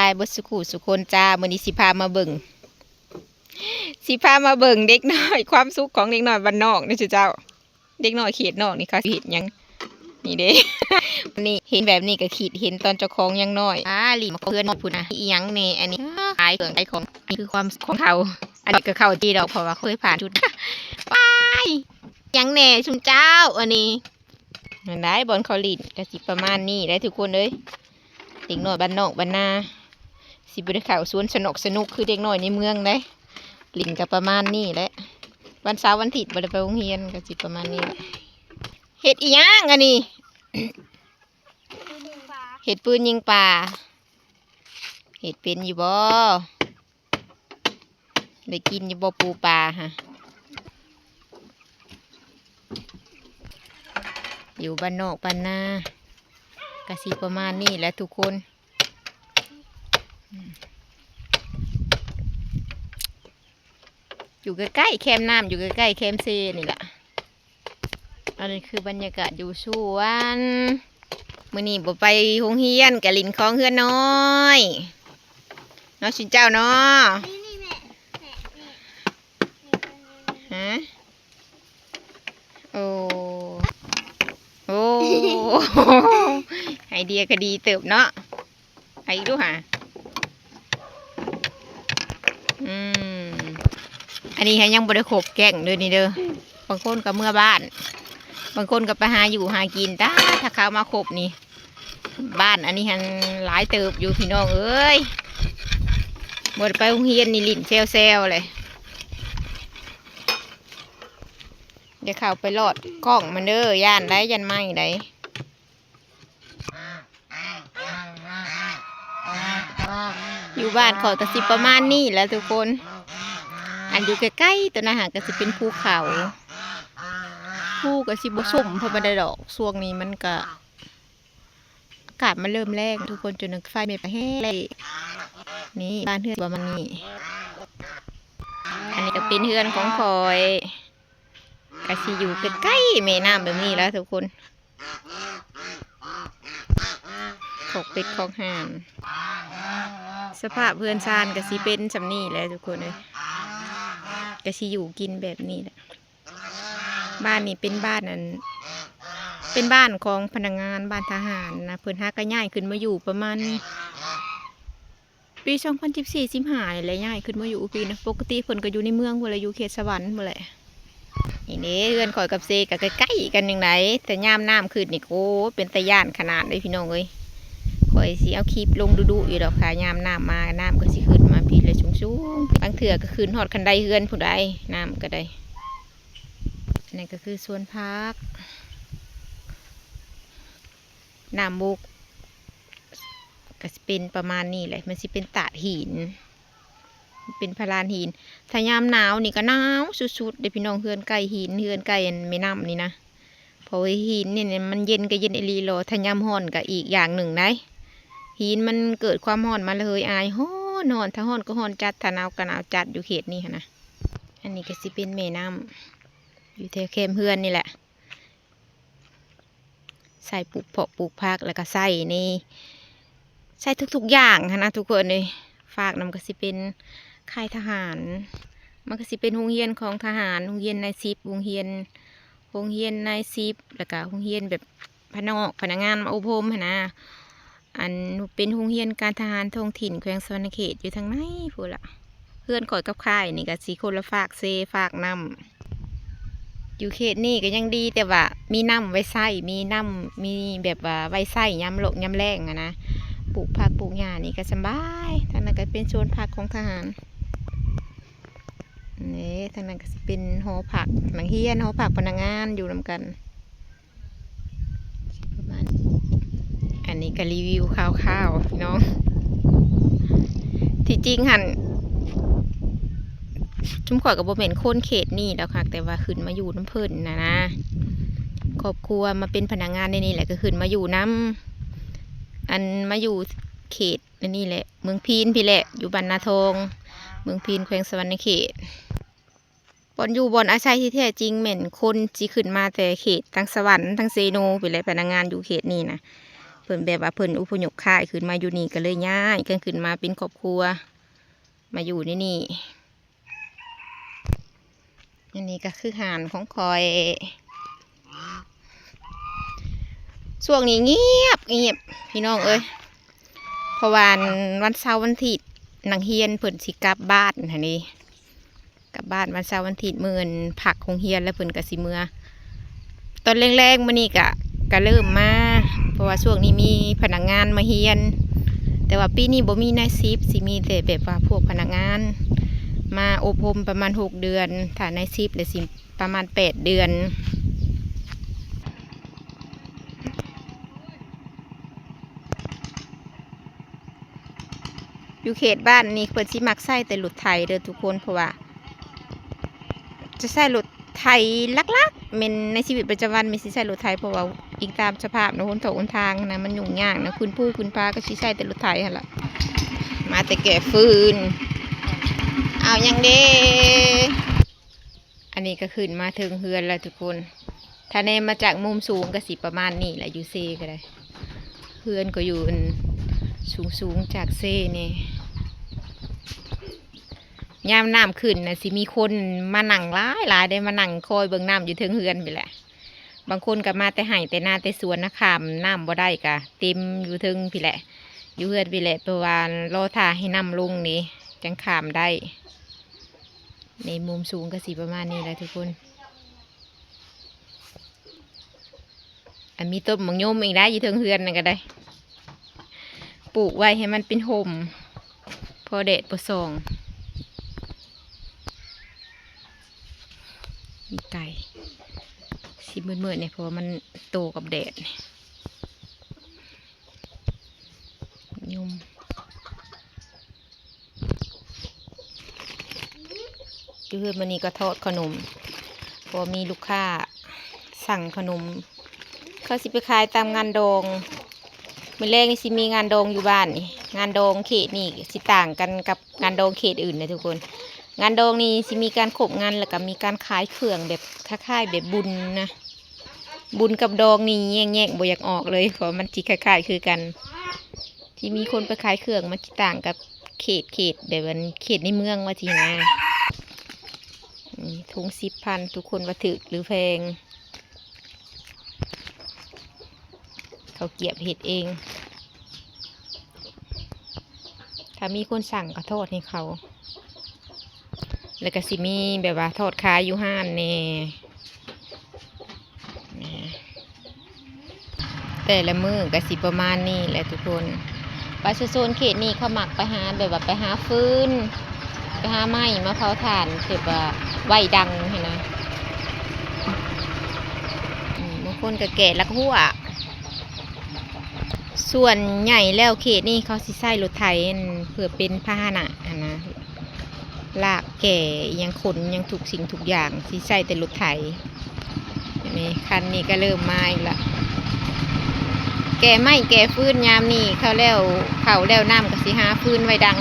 ายบสุขุสุคนจ้ามื้อนี้สิพามาเบิ่งเด็กน้อยความสุขของเด็กน้อยบ้านนอกนี่เจ้าเด็กน้อยเขตนอกนี่ค่ะเห็นยังนี่เด้ นี่เห็นแบบนี้ก็ขีดเห็นตอนเจ้าของยังน้อยหลีมาเพื่อนพูดนะอีหยังนี่อันนี้ขายเครื่องขายของนี่คือความของเขาอันนี้ก็เข้าจีดอกเพราะว่าเคยผ่านชุดว้ายยังแน่ชุมเจ้าอันนี้มันได้บอลเขาหลินกระสิประมาณนี้ได้ทุกคนเลยเด็กน้อยบ้านนอกบ้านนาสิบริข่าวสวนสนุกคือเด็กน้อยในเมืองได้หลินกับประมาณนี้แหละวันเสาร์วันอาทิตย์บ่ได้ไปโรงเรียนกระสิประมาณนี้แหละเห็ดอีหยังอันนี้ เห็ดปืนยิงปลาเห็ดเป็นอยู่บ่ได้กินอยู่บ่ปูปลาฮะอยู่บ้านนอกบ้านนากะสิประมาณนี้แหละทุกคนอยู่ใกล้ๆแคมน้ำอยู่ใกล้ๆแคมเซนี่แหละอันนี้คือบรรยากาศอยู่สวนมื้อนี้บ่ไปโรงเรียนกะลินของเฮือนน้อยเนาะชินเจ้าเนาะฮะโอ้ไอเดียก็ดีเติบเนาะไอ้ดูฮะอันนี้ยังบ่ได้ขบแกงเลยนี่เด้อบางคนก็เมื่อบ้านบางคนก็ไปหาอยู่หากินถ้าเขามาขบนี่บ้านอันนี้หันหลายเติบอยู่พี่น้องเอ้ยบ่ได้ไปโรงเรียนนี่ลิ้นแซวเลยเดี๋ยวเข้าไปรอดกล้องมันเด้อย่านได้ยันไม่ได้อยู่บ้านขอกระสิบประมาณนี้แหล้วทุกคนอันอยู่ใกล้ๆตัวนะฮะก็จะเป็นภูเขาภูกระสิบส้มพอมาได้ดอกช่วงนี้มันก็อากาศมันเริ่มแรงทุกคนจนไฟไม่ไปแห้งเลยนี่บ้านเฮือนประมาณนี้อันนี้ก็เป็นเฮือนของคอยกระสิอยู่ใกล้ๆแม่น้ำแบบนี้แล้วทุกคนขอกเป็ดของห่านสภาพเพื่อนซานกระสิเป็นสำนี่แหละทุกคนเลยกระสิอยู่กินแบบนี้แหละบ้านนี้เป็นบ้านนั้นเป็นบ้านของพนักงานบ้านทหารนะเพื่อนหาก็ย้ายขึ้นมาอยู่ประมาณปี2014-15อะไรย้ายขึ้นมาอยู่ปีนะปกติเพื่อนก็อยู่ในเมืองเพื่อนอยู่เขตสวรรค์เมื่อไรนี่เด้เพื่อนคอยกับเซกับใกล้ๆกันอย่างไรแต่ย่ามน้ำขึ้นนี่โอ้เป็นตะย่านขนาดเลยพี่น้องเอ้ยคอยสิเอาคลิปลงดูอยู่ดอกค่ะยามน้ำมาน้ำก็สิขึ้นมาพี่เลยสูงๆบางเถื่อก็ขึ้นหอดคันไดเฮือนผู้ใดน้ำก็ได้นี่ก็คือสวนพักน้ำบุกก็จะเป็นประมาณนี้แหละมันสิเป็นตาดหินเป็นพลานหินถ้ายามหนาวนี่ก็หนาวสุดๆเดี๋ยวพี่น้องเฮือนใกล้หินเฮือนใกล้ไม่น้ำนี่นะเพราะหินเนี่ยมันเย็นก็เย็นไอรีโลถ้ายามฮ้อนก็อีกอย่างหนึ่งนะหินมันเกิดความร้อนมาเลยอายฮ้อนถ้าฮ้อนก็ฮ้อนจัดถ้าหนาวก็หนาวจัดอยู่เขตนี้นะอันนี้ก็สิเป็นแม่น้ำอยู่แถวแคมเฮือนนี่แหละใส่ปลูกเพาะปลูกผักแล้วก็ใส่นี่ใส่ทุกๆอย่างนะทุกคนเลยฝากนำก็สิเป็นค่ายทหารมันก็สิเป็นโรงเรียนของทหารโรงเรียนนายซิบโรงเรียนนายซิบแล้วก็โรงเรียนแบบพนักงานมาอบรมนะอันเป็นโรงเรียนการทหารท้องถิ่นแขวงสวรรณเขตอยู่ทางไหนพูดละเพื่อนก่อยกับค่ายนี่ก็สีคนละฝากเซฝากน้ำอยู่เขตนี่ก็ยังดีแต่ว่ามีน้ำไว้ใส่มีแบบว่าไว้ใส่ย้ำโลกย้ำแรงนะปลูกผักปลูกหญ้านี่ก็สบายทางนั้นก็เป็นโซนผักของทหารนี่ทางนั้นก็เป็นหอผักหนังเฮียนหอผักพนักงานอยู่นำกันประมาณอันนี้ก็รีวิวคร่าวๆพี่น้องที่จริงหันชุ่มข่อยกับโบเมนโค่นเขตนี่แล้วค่ะแต่ว่าขึ้นมาอยู่น้ำเพิ่นนะครอบครัวมาเป็นพนักงานในนี่แหละก็ขึ้นมาอยู่น้ำอันมาอยู่เขตนี่แหละเมืองพีนพี่แหละอยู่บรรณาทองเมืองพีนแขวงสวรรณเขตบอนอยู่บอนอาศัยที่แท้จริงเหม็นคนจีขึ้นมาแต่เขตทั้งสวรรค์ทั้งเซโนไปเลยพนักงานอยู่เขตนี่นะ เพิ่นแบบว่าเพิ่นอพยพค่ายขึ้นมาอยู่นี่ก็เลยย้ายกันขึ้นมาเป็นครอบครัวมาอยู่ในนี่อันนี้ก็คือห่านของคอยช่วงนี้เงียบพี่น้องเอ้ยเพราะวันเสาร์วันอาทิตย์นางเฮียนเพิ่นสิกลับบ้านหั่นนี่กลับบ้านวันเสาร์วันอาทิตย์มื้ออื่นผักของเฮียนแล้วเพิ่นก็สิเมื่อตอนแรกๆมื้อนี้ก็เริ่มมาเพราะว่าช่วงนี้มีพนักงานมาเฮียนแต่ว่าปีนี้บ่มีนายซิปสิมีแต่แบบว่าพวกพนักงานมาอบรมประมาณ6 เดือนถ้านายซิปเลยสิประมาณ8 เดือนอยู่เขตบ้านนี่เพิ่นสิมักใช้แต่รถไถเด้อทุกคนเพราะว่าจะใช้รถไถลักๆเป็นในชีวิตประจำวันไม่สิใช้รถไถเพราะว่าอีกตามสภาพนะหนทางนะมันยุ่งยากนะคุณป้าก็สิใช้แต่รถไถหั่นล่ะมาแต่แก่ฟืนเอายังเด้อันนี้ก็ขึ้นมาถึงเฮือนแล้วทุกคนถ้าแนมาจากมุมสูงก็สิประมาณนี้แหละอยู่เซก็ได้เฮือนก็อยู่สูงจากเซนี่ยามน้ำขึ้นนะสิมีคนมานั่งหลายได้มานั่งคอยเบิ่งน้ำอยู่ถึงเฮือนไปแหละบางคนก็มาแต่ไห่แต่นาแต่สวนนะขามน้ำบ่ได้กะเต็มอยู่ถึงพี่แหละอยู่เฮือนพี่แหละประมาณรอท่าให้น้ำลงนี่จังขามได้ในมุมสูงก็สิประมาณนี้แหละทุกคนอันมีต้นมะยมอีกได้อยู่ถึงเฮือนนั่นก็ได้ปลูกไว้ให้มันเป็นห่มพอแดดพอส่องมีไก่สีมืดๆเนี่ยเพราะว่ามันโตกับแดดยมอยู่เฮือนมันนี่ก็ทอดขนมพอมีลูกค้าสั่งขนมเขาสิไปขายตามงานดองมื้อแรกนี่สิมีงานดองอยู่บ้านนี่งานดองเขตนี่สิต่างกันกับงานดองเขตอื่นนะทุกคนงานดองนี่สิมีการขบงานแล้วก็มีการขายเครื่องแบบคล้ายๆแบบบุญนะบุญกับดองนี่แยกบ่อยากออกเลยเพราะมันสิคล้ายๆคือกันที่มีคนไปขายเครื่องมันสิต่างกับเขตแบบว่าเขตในเมืองว่าทีนะถุง10,000ทุกคนว่าถึกหรือแพงเขาเก็บเห็ดเองถ้ามีคนสั่งก็ทอดให้เขาแล้วก็สิมีแบบว่าทอดขายอยู่ห้านแน่แต่ละมื้อก็สิประมาณนี้แหละทุกคนปลาโซนเขตนี้เขาหมักไปหาแบบว่าไปหาฟืนไปหาไม้มาเผาถ่านแบบว่าไว้ดังเห็นไหมบางคนก็แก่ลักหัวส่วนใหญ่แล้วเขตนี้เขาสิใช้รถไถเพื่อเป็นพาหนะนะลากแก่ยังขนยังทุกสิ่งทุกอย่างสิใช้แต่รถไถนี่คันนี้ก็เริ่มมาอีกละแก่ไม่แก่ฟืนยามนี่เขาแล้วน้ำก็สิหาฟืนไว้ดัง